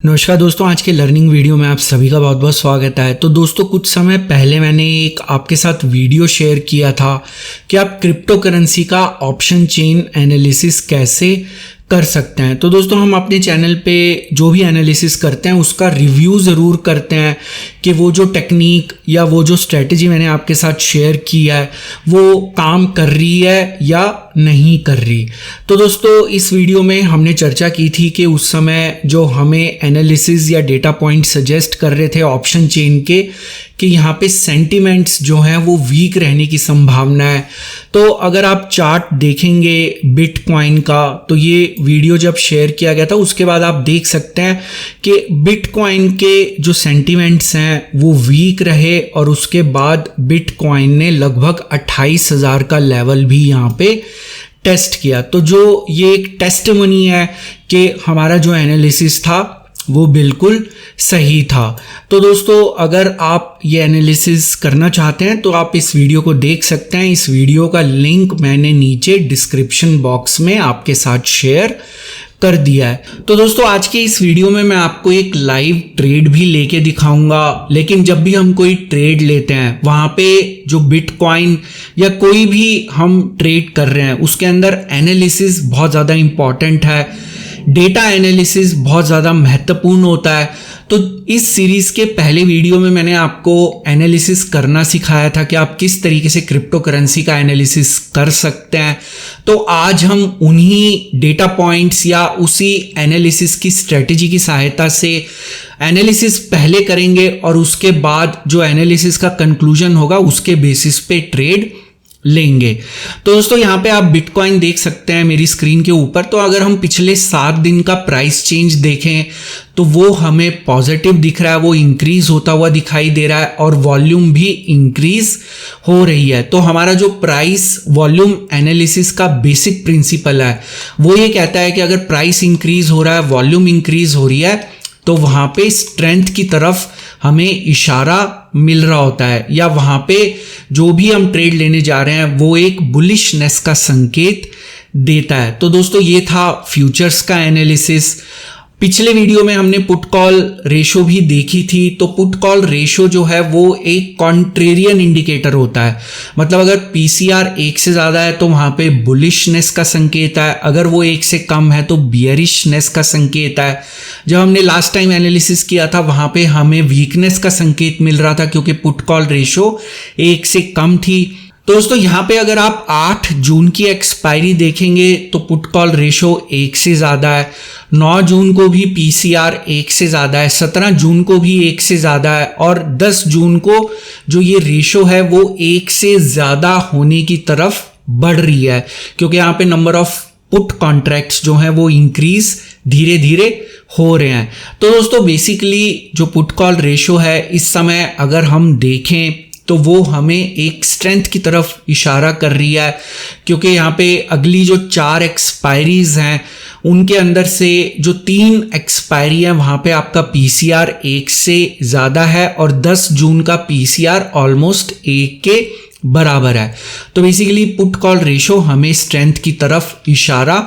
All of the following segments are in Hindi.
नमस्कार दोस्तों, आज के लर्निंग वीडियो में आप सभी का बहुत बहुत स्वागत है। तो दोस्तों, कुछ समय पहले मैंने एक आपके साथ वीडियो शेयर किया था कि आप क्रिप्टो करेंसी का ऑप्शन चेन एनालिसिस कैसे कर सकते हैं। तो दोस्तों, हम अपने चैनल पे जो भी एनालिसिस करते हैं उसका रिव्यू ज़रूर करते हैं कि वो जो टेक्निक या वो जो स्ट्रेटजी मैंने आपके साथ शेयर की है वो काम कर रही है या नहीं कर रही। तो दोस्तों, इस वीडियो में हमने चर्चा की थी कि उस समय जो हमें एनालिसिस या डेटा पॉइंट सजेस्ट कर रहे थे ऑप्शन चेन के कि यहाँ पे सेंटिमेंट्स जो हैं वो वीक रहने की संभावना है। तो अगर आप चार्ट देखेंगे बिटकॉइन का, तो ये वीडियो जब शेयर किया गया था उसके बाद आप देख सकते हैं कि बिटकॉइन के जो सेंटिमेंट्स हैं वो वीक रहे और उसके बाद बिटकॉइन ने लगभग 28,000 का लेवल भी यहाँ पे टेस्ट किया। तो जो ये एक टेस्टिमनी है कि हमारा जो एनालिसिस था वो बिल्कुल सही था। तो दोस्तों, अगर आप ये एनालिसिस करना चाहते हैं तो आप इस वीडियो को देख सकते हैं। इस वीडियो का लिंक मैंने नीचे डिस्क्रिप्शन बॉक्स में आपके साथ शेयर कर दिया है। तो दोस्तों, आज के इस वीडियो में मैं आपको एक लाइव ट्रेड भी लेके दिखाऊंगा। लेकिन जब भी हम कोई ट्रेड लेते हैं वहाँ पे जो बिटकॉइन या कोई भी हम ट्रेड कर रहे हैं उसके अंदर एनालिसिस बहुत ज़्यादा इम्पॉर्टेंट है, डेटा एनालिसिस बहुत ज़्यादा महत्वपूर्ण होता है। तो इस सीरीज़ के पहले वीडियो में मैंने आपको एनालिसिस करना सिखाया था कि आप किस तरीके से क्रिप्टो करेंसी का एनालिसिस कर सकते हैं। तो आज हम उन्हीं डेटा पॉइंट्स या उसी एनालिसिस की स्ट्रेटजी की सहायता से एनालिसिस पहले करेंगे और उसके बाद जो एनालिसिस का कंक्लूजन होगा उसके बेसिस पे ट्रेड लेंगे। तो दोस्तों, यहाँ पे आप बिटकॉइन देख सकते हैं मेरी स्क्रीन के ऊपर। तो अगर हम पिछले 7 दिन का प्राइस चेंज देखें तो वो हमें पॉजिटिव दिख रहा है, वो इंक्रीज होता हुआ दिखाई दे रहा है और वॉल्यूम भी इंक्रीज हो रही है। तो हमारा जो प्राइस वॉल्यूम एनालिसिस का बेसिक प्रिंसिपल है वो ये कहता है कि अगर प्राइस इंक्रीज हो रहा है, वॉल्यूम इंक्रीज हो रही है, तो वहाँ पे स्ट्रेंथ की तरफ हमें इशारा मिल रहा होता है या वहाँ पे जो भी हम ट्रेड लेने जा रहे हैं वो एक बुलिशनेस का संकेत देता है। तो दोस्तों, ये था फ्यूचर्स का एनालिसिस। पिछले वीडियो में हमने पुट कॉल रेशो भी देखी थी। तो पुट कॉल रेशो जो है वो एक कॉन्ट्रेरियन इंडिकेटर होता है। मतलब अगर पीसीआर 1 से ज़्यादा है तो वहाँ पे बुलिशनेस का संकेत है, अगर वो 1 से कम है तो बियरिशनेस का संकेत है। जब हमने लास्ट टाइम एनालिसिस किया था वहाँ पे हमें वीकनेस का संकेत मिल रहा था क्योंकि पुट कॉल रेशो 1 से कम थी। तो दोस्तों, यहाँ पे अगर आप 8 जून की एक्सपायरी देखेंगे तो पुट कॉल रेशो 1 से ज़्यादा है, 9 जून को भी पीसीआर 1 से ज़्यादा है, 17 जून को भी 1 से ज़्यादा है और 10 जून को जो ये रेशो है वो 1 से ज़्यादा होने की तरफ बढ़ रही है क्योंकि यहाँ पे नंबर ऑफ पुट कॉन्ट्रैक्ट्स जो हैं वो इंक्रीज धीरे धीरे हो रहे हैं। तो दोस्तों, बेसिकली जो पुट कॉल रेशो है इस समय अगर हम देखें तो वो हमें एक स्ट्रेंथ की तरफ इशारा कर रही है क्योंकि यहाँ पे अगली जो 4 एक्सपायरीज हैं उनके अंदर से जो 3 एक्सपायरी है वहाँ पे आपका पीसीआर 1 से ज़्यादा है और 10 जून का पीसीआर ऑलमोस्ट 1 के बराबर है। तो बेसिकली पुट कॉल रेशो हमें स्ट्रेंथ की तरफ इशारा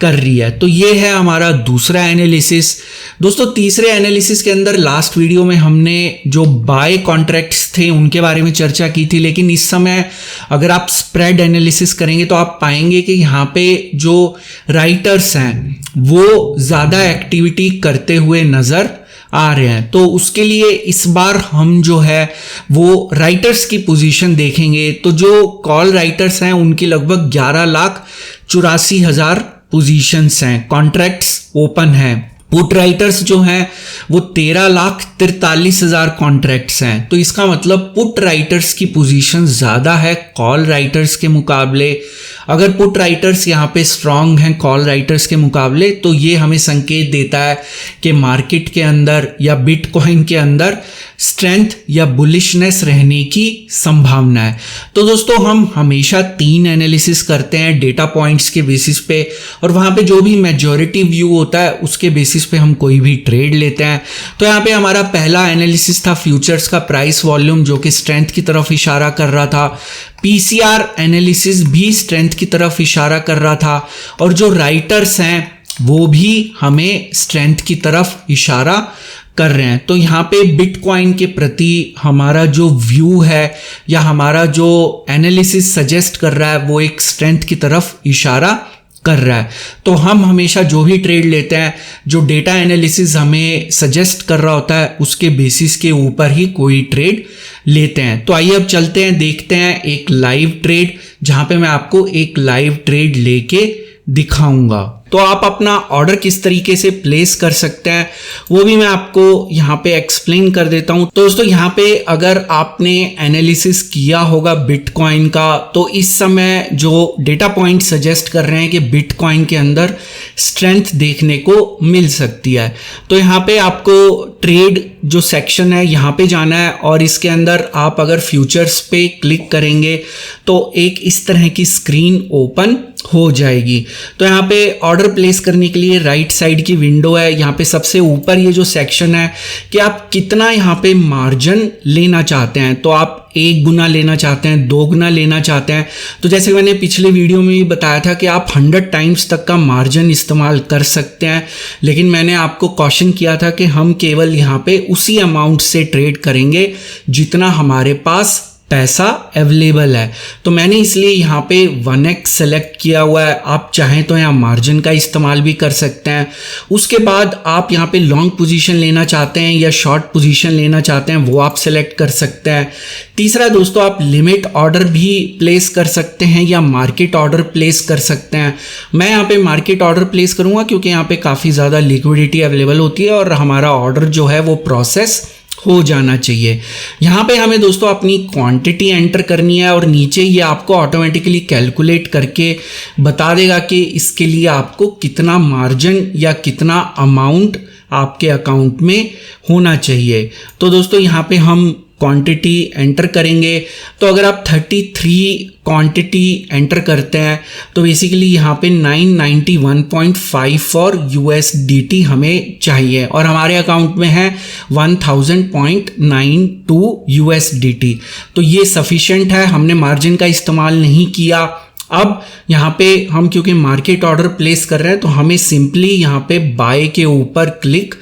कर रही है। तो ये है हमारा दूसरा एनालिसिस। दोस्तों, तीसरे एनालिसिस के अंदर लास्ट वीडियो में हमने जो बाय कॉन्ट्रैक्ट्स थे उनके बारे में चर्चा की थी, लेकिन इस समय अगर आप स्प्रेड एनालिसिस करेंगे तो आप पाएंगे कि यहाँ पे जो राइटर्स हैं वो ज़्यादा एक्टिविटी करते हुए नज़र आ रहे हैं। तो उसके लिए इस बार हम जो है वो राइटर्स की पोजीशन देखेंगे। तो जो कॉल राइटर्स हैं उनकी लगभग 11,84,000 पोजीशंस हैं, कॉन्ट्रैक्ट्स ओपन हैं। पुट राइटर्स जो हैं वो 13,43,000 कॉन्ट्रैक्ट्स हैं। तो इसका मतलब पुट राइटर्स की पोजीशन ज़्यादा है कॉल राइटर्स के मुकाबले। अगर पुट राइटर्स यहाँ पे स्ट्रांग हैं कॉल राइटर्स के मुकाबले तो ये हमें संकेत देता है कि मार्केट के अंदर या बिटकॉइन के अंदर स्ट्रेंथ या बुलिशनेस रहने की संभावना है। तो दोस्तों, हम हमेशा 3 एनालिसिस करते हैं डेटा पॉइंट्स के बेसिस पे और वहाँ पे जो भी मेजॉरिटी व्यू होता है उसके बेसिस पे हम कोई भी ट्रेड लेते हैं। तो यहाँ पे हमारा पहला एनालिसिस था फ्यूचर्स का प्राइस वॉल्यूम जो कि स्ट्रेंथ की तरफ इशारा कर रहा था। पीसीआर एनालिसिस भी स्ट्रेंथ की तरफ इशारा कर रहा था और जो राइटर्स हैं वो भी हमें स्ट्रेंथ की तरफ इशारा कर रहे हैं। तो यहाँ पे बिटकॉइन के प्रति हमारा जो व्यू है या हमारा जो एनालिसिस सजेस्ट कर रहा है वो एक स्ट्रेंथ की तरफ इशारा कर रहा है। तो हम हमेशा जो भी ट्रेड लेते हैं, जो डेटा एनालिसिस हमें सजेस्ट कर रहा होता है, उसके बेसिस के ऊपर ही कोई ट्रेड लेते हैं। तो आइए अब चलते हैं, देखते हैं एक लाइव ट्रेड, जहां पे मैं आपको एक लाइव ट्रेड लेके दिखाऊंगा। तो आप अपना ऑर्डर किस तरीके से प्लेस कर सकते हैं वो भी मैं आपको यहाँ पे एक्सप्लेन कर देता हूँ। तो दोस्तों यहाँ पे अगर आपने एनालिसिस किया होगा बिटकॉइन का, तो इस समय जो डेटा पॉइंट सजेस्ट कर रहे हैं कि बिटकॉइन के अंदर स्ट्रेंथ देखने को मिल सकती है। तो यहाँ पे आपको ट्रेड जो सेक्शन है यहाँ पे जाना है और इसके अंदर आप अगर फ्यूचर्स पे क्लिक करेंगे तो एक इस तरह की स्क्रीन ओपन हो जाएगी। तो यहाँ पे ऑर्डर प्लेस करने के लिए राइट साइड की विंडो है, यहाँ पे सबसे ऊपर ये जो सेक्शन है कि आप कितना यहाँ पे मार्जिन लेना चाहते हैं। तो आप 1 गुना लेना चाहते हैं, 2 गुना लेना चाहते हैं। तो जैसे मैंने पिछले वीडियो में भी बताया था कि आप 100 टाइम्स तक का मार्जिन इस्तेमाल कर सकते हैं, लेकिन मैंने आपको कॉशन किया था कि हम केवल यहाँ पे उसी अमाउंट से ट्रेड करेंगे जितना हमारे पास पैसा अवेलेबल है। तो मैंने इसलिए यहाँ पे 1x सेलेक्ट किया हुआ है। आप चाहें तो यहाँ मार्जिन का इस्तेमाल भी कर सकते हैं। उसके बाद आप यहाँ पे लॉन्ग पोजीशन लेना चाहते हैं या शॉर्ट पोजीशन लेना चाहते हैं, वो आप सेलेक्ट कर सकते हैं। तीसरा दोस्तों, आप लिमिट ऑर्डर भी प्लेस कर सकते हैं या मार्केट ऑर्डर प्लेस कर सकते हैं। मैं यहाँ पे मार्केट ऑर्डर प्लेस करूँगा क्योंकि यहाँ पे काफ़ी ज़्यादा लिक्विडिटी अवेलेबल होती है और हमारा ऑर्डर जो है वो प्रोसेस हो जाना चाहिए। यहाँ पे हमें दोस्तों अपनी क्वांटिटी एंटर करनी है और नीचे ये आपको ऑटोमेटिकली कैलकुलेट करके बता देगा कि इसके लिए आपको कितना मार्जिन या कितना अमाउंट आपके अकाउंट में होना चाहिए। तो दोस्तों यहाँ पे हम क्वांटिटी एंटर करेंगे। तो अगर आप 33 क्वांटिटी एंटर करते हैं तो बेसिकली यहाँ पे 991.54 USDT हमें चाहिए और हमारे अकाउंट में है 1000.92 USDT। तो ये सफिशिएंट है, हमने मार्जिन का इस्तेमाल नहीं किया। अब यहाँ पे हम क्योंकि मार्केट ऑर्डर प्लेस कर रहे हैं तो हमें सिंपली यहाँ पे बाय के ऊपर क्लिक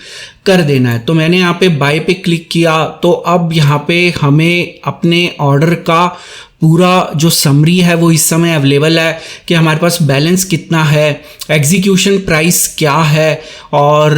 कर देना है। तो मैंने यहाँ पे बाय पे क्लिक किया। तो अब यहाँ पे हमें अपने ऑर्डर का पूरा जो समरी है वो इस समय अवेलेबल है कि हमारे पास बैलेंस कितना है, एग्जीक्यूशन प्राइस क्या है और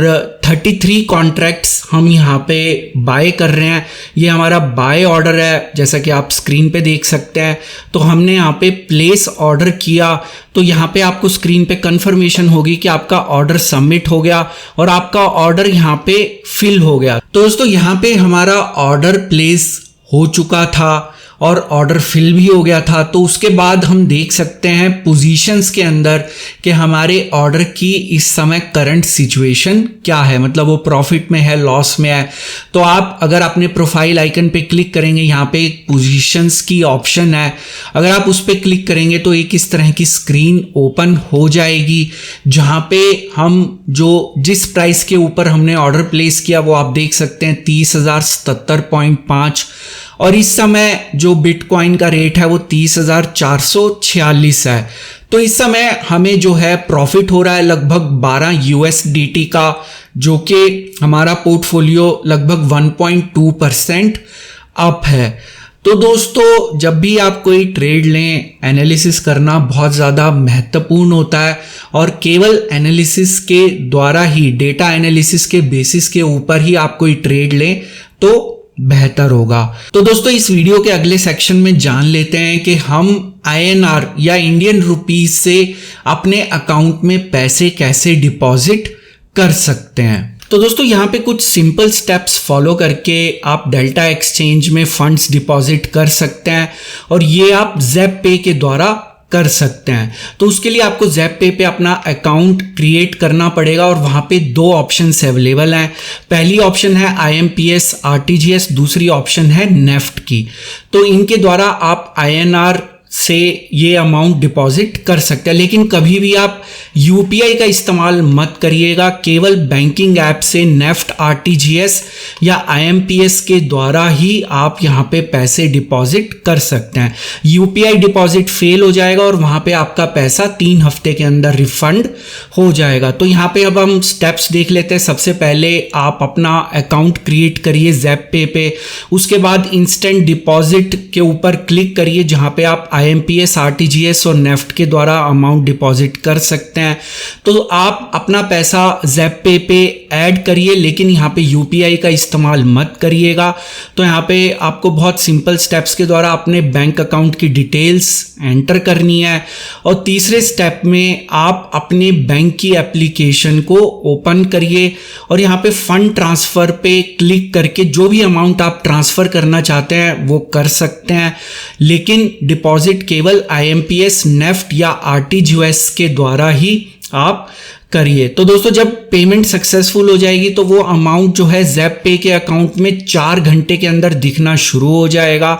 33 कॉन्ट्रैक्ट्स हम यहाँ पे बाय कर रहे हैं। ये हमारा बाय ऑर्डर है, जैसा कि आप स्क्रीन पे देख सकते हैं। तो हमने यहाँ पे प्लेस ऑर्डर किया तो यहाँ पे आपको स्क्रीन पे कंफर्मेशन होगी कि आपका ऑर्डर सबमिट हो गया और आपका ऑर्डर यहाँ पे फिल हो गया। तो दोस्तों यहाँ पे हमारा ऑर्डर प्लेस हो चुका था और ऑर्डर फिल भी हो गया था। तो उसके बाद हम देख सकते हैं पोजीशंस के अंदर कि हमारे ऑर्डर की इस समय करंट सिचुएशन क्या है, मतलब वो प्रॉफिट में है, लॉस में है। तो आप अगर अपने प्रोफाइल आइकन पे क्लिक करेंगे, यहाँ पे एक पोजीशंस की ऑप्शन है, अगर आप उस पर क्लिक करेंगे तो एक इस तरह की स्क्रीन ओपन हो जाएगी जहाँ पे हम जिस प्राइस के ऊपर हमने ऑर्डर प्लेस किया वो आप देख सकते हैं 30,077.5 और इस समय जो बिटकॉइन का रेट है वो 30,446 है। तो इस समय हमें जो है प्रॉफिट हो रहा है लगभग 12 USDT का, जो कि हमारा पोर्टफोलियो लगभग 1.2% अप है। तो दोस्तों जब भी आप कोई ट्रेड लें, एनालिसिस करना बहुत ज़्यादा महत्वपूर्ण होता है और केवल एनालिसिस के द्वारा ही, डेटा एनालिसिस के बेसिस के ऊपर ही आप कोई ट्रेड लें तो बेहतर होगा। तो दोस्तों इस वीडियो के अगले सेक्शन में जान लेते हैं कि हम INR या इंडियन रुपीस से अपने अकाउंट में पैसे कैसे डिपॉजिट कर सकते हैं। तो दोस्तों यहाँ पे कुछ सिंपल स्टेप्स फॉलो करके आप डेल्टा एक्सचेंज में फंड्स डिपॉजिट कर सकते हैं और ये आप ज़ैप पे के द्वारा कर सकते हैं। तो उसके लिए आपको ज़ैप पे अपना अकाउंट क्रिएट करना पड़ेगा और वहाँ पे 2 ऑप्शंस अवेलेबल हैं। पहली ऑप्शन है IMPS RTGS, दूसरी ऑप्शन है नेफ्ट की। तो इनके द्वारा आप INR से ये अमाउंट डिपॉजिट कर सकते हैं। लेकिन कभी भी आप यूपीआई का इस्तेमाल मत करिएगा, केवल बैंकिंग ऐप से नेफ्ट, आरटीजीएस या आईएमपीएस के द्वारा ही आप यहाँ पे पैसे डिपॉजिट कर सकते हैं। यूपीआई डिपॉजिट फेल हो जाएगा और वहाँ पे आपका पैसा 3 हफ्ते के अंदर रिफंड हो जाएगा। तो यहाँ पे अब हम स्टेप्स देख लेते हैं। सबसे पहले आप अपना अकाउंट क्रिएट करिए ज़ेप्पे पे, उसके बाद इंस्टेंट डिपॉजिट के ऊपर क्लिक करिए जहाँ पे आप आईएमपीएस, आरटीजीएस और नेफ्ट के द्वारा अमाउंट डिपॉजिट कर सकते हैं। तो आप अपना पैसा ज़ेप्पे पे ऐड करिए, लेकिन यहाँ पे यूपीआई का इस्तेमाल मत करिएगा। तो यहाँ पे आपको बहुत सिंपल स्टेप्स के द्वारा अपने बैंक अकाउंट की डिटेल्स एंटर करनी है और तीसरे स्टेप में आप अपने बैंक की एप्लीकेशन को ओपन करिए और यहाँ पे फंड ट्रांसफ़र पे क्लिक करके जो भी अमाउंट आप ट्रांसफ़र करना चाहते हैं वो कर सकते हैं, लेकिन डिपॉजिट केवल आईएमपीएस, नेफ्ट या आरटीजीएस के द्वारा ही आप करिए। तो दोस्तों जब पेमेंट सक्सेसफुल हो जाएगी तो वो अमाउंट जो है ज़ेप्पे के अकाउंट में 4 घंटे के अंदर दिखना शुरू हो जाएगा।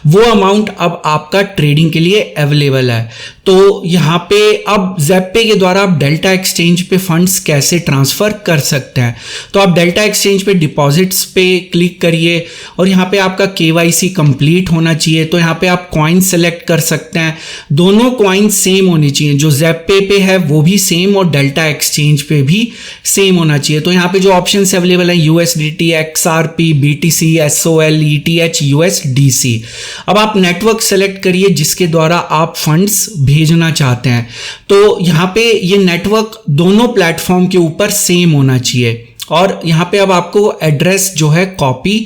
वो अमाउंट अब आपका ट्रेडिंग के लिए अवेलेबल है। तो यहाँ पे अब ज़ेप्पे के द्वारा आप डेल्टा एक्सचेंज पे फंड्स कैसे ट्रांसफ़र कर सकते हैं। तो आप डेल्टा एक्सचेंज पे डिपॉजिट्स पे क्लिक करिए और यहाँ पे आपका केवाईसी कंप्लीट होना चाहिए। तो यहाँ पे आप कॉइन सेलेक्ट कर सकते हैं। दोनों कॉइन सेम होनी चाहिए, जो ज़ेप्पे पे है वो भी सेम और डेल्टा एक्सचेंज पे भी सेम होना चाहिए। तो यहाँ पे जो ऑप्शंस अवेलेबल है USDT, XRP, BTC, SOL, ETH, USDC. अब आप नेटवर्क सेलेक्ट करिए जिसके द्वारा आप फंड्स भेजना चाहते हैं। तो यहाँ पे ये नेटवर्क दोनों प्लेटफॉर्म के ऊपर सेम होना चाहिए और यहाँ पे अब आपको एड्रेस जो है कॉपी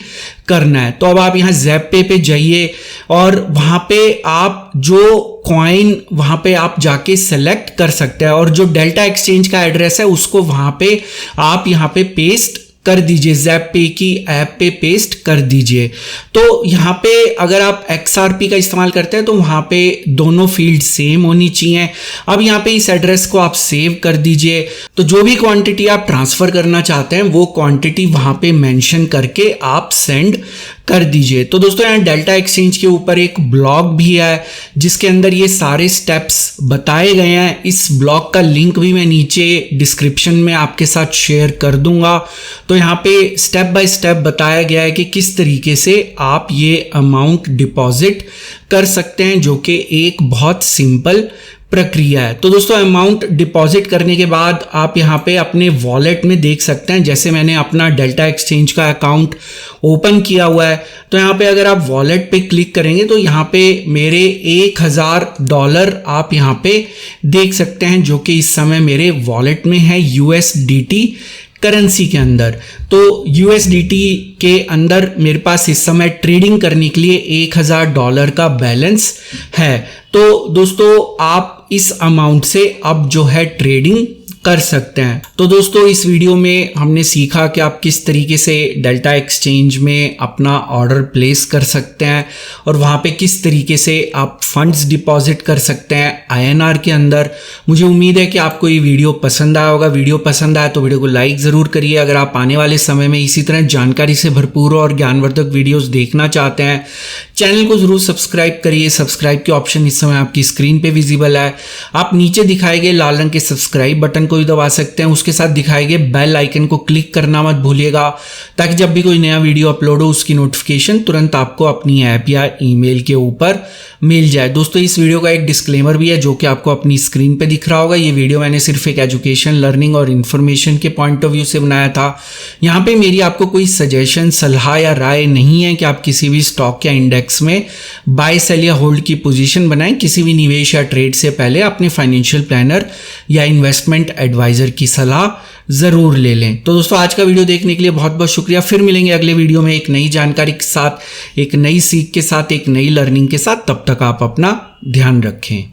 करना है। तो अब आप यहाँ ज़ेप्पे पे जाइए और वहाँ पे आप जो कॉइन वहाँ पे आप जाके सेलेक्ट कर सकते हैं और जो डेल्टा एक्सचेंज का एड्रेस है उसको वहाँ पे आप यहाँ पे पेस्ट कर दीजिए, ज़ेप्पे की ऐप पे पेस्ट कर दीजिए। तो यहाँ पे अगर आप एक्सआरपी का इस्तेमाल करते हैं तो वहाँ पे दोनों फील्ड सेम होनी चाहिए। अब यहाँ पे इस एड्रेस को आप सेव कर दीजिए। तो जो भी क्वांटिटी आप ट्रांसफ़र करना चाहते हैं वो क्वांटिटी वहाँ पे मेंशन करके आप सेंड कर दीजिए। तो दोस्तों यहाँ डेल्टा एक्सचेंज के ऊपर एक ब्लॉग भी है जिसके अंदर ये सारे स्टेप्स बताए गए हैं। इस ब्लॉग का लिंक भी मैं नीचे डिस्क्रिप्शन में आपके साथ शेयर कर दूंगा। तो यहाँ पे स्टेप बाय स्टेप बताया गया है कि किस तरीके से आप ये अमाउंट डिपॉजिट कर सकते हैं, जो कि एक बहुत सिंपल प्रक्रिया है। तो दोस्तों अमाउंट डिपॉजिट करने के बाद आप यहाँ पे अपने वॉलेट में देख सकते हैं, जैसे मैंने अपना डेल्टा एक्सचेंज का अकाउंट ओपन किया हुआ है। तो यहाँ पे अगर आप वॉलेट पे क्लिक करेंगे तो यहाँ पे मेरे $1000 आप यहाँ पे देख सकते हैं, जो कि इस समय मेरे वॉलेट में है यूएसडीटी करेंसी के अंदर। तो यूएसडीटी के अंदर मेरे पास इस समय ट्रेडिंग करने के लिए $1000 का बैलेंस है। तो दोस्तों आप इस अमाउंट से अब जो है ट्रेडिंग कर सकते हैं। तो दोस्तों इस वीडियो में हमने सीखा कि आप किस तरीके से डेल्टा एक्सचेंज में अपना ऑर्डर प्लेस कर सकते हैं और वहाँ पे किस तरीके से आप फंड्स डिपॉजिट कर सकते हैं आईएनआर के अंदर। मुझे उम्मीद है कि आपको ये वीडियो पसंद आया होगा। वीडियो पसंद आया तो वीडियो को लाइक ज़रूर करिए। अगर आप आने वाले समय में इसी तरह जानकारी से भरपूर और ज्ञानवर्धक वीडियोस देखना चाहते हैं, चैनल को ज़रूर सब्सक्राइब करिए। सब्सक्राइब के ऑप्शन इस समय आपकी स्क्रीन पे विजिबल है। आप नीचे दिखाए गए लाल रंग के सब्सक्राइब बटन को भी दबा सकते हैं। उसके साथ दिखाए गए बेल आइकन को क्लिक करना मत भूलिएगा, ताकि जब भी कोई नया वीडियो अपलोड हो उसकी नोटिफिकेशन तुरंत आपको अपनी ऐप या ईमेल के ऊपर मिल जाए। दोस्तों इस वीडियो का एक डिस्क्लेमर भी है जो कि आपको अपनी स्क्रीन पे दिख रहा होगा। ये वीडियो मैंने सिर्फ एक एजुकेशन, लर्निंग और इन्फॉर्मेशन के पॉइंट ऑफ व्यू से बनाया था। यहाँ पे मेरी आपको कोई सजेशन, सलाह या राय नहीं है कि आप किसी भी स्टॉक या इंडेक्स में बाय, सेल या होल्ड की पोजीशन बनाएं। किसी भी निवेश या ट्रेड से पहले अपने फाइनेंशियल प्लानर या इन्वेस्टमेंट एडवाइजर की सलाह जरूर ले लें। तो दोस्तों आज का वीडियो देखने के लिए बहुत बहुत शुक्रिया। फिर मिलेंगे अगले वीडियो में एक नई जानकारी के साथ, एक नई सीख के साथ, एक नई लर्निंग के साथ। तब तक आप अपना ध्यान रखें।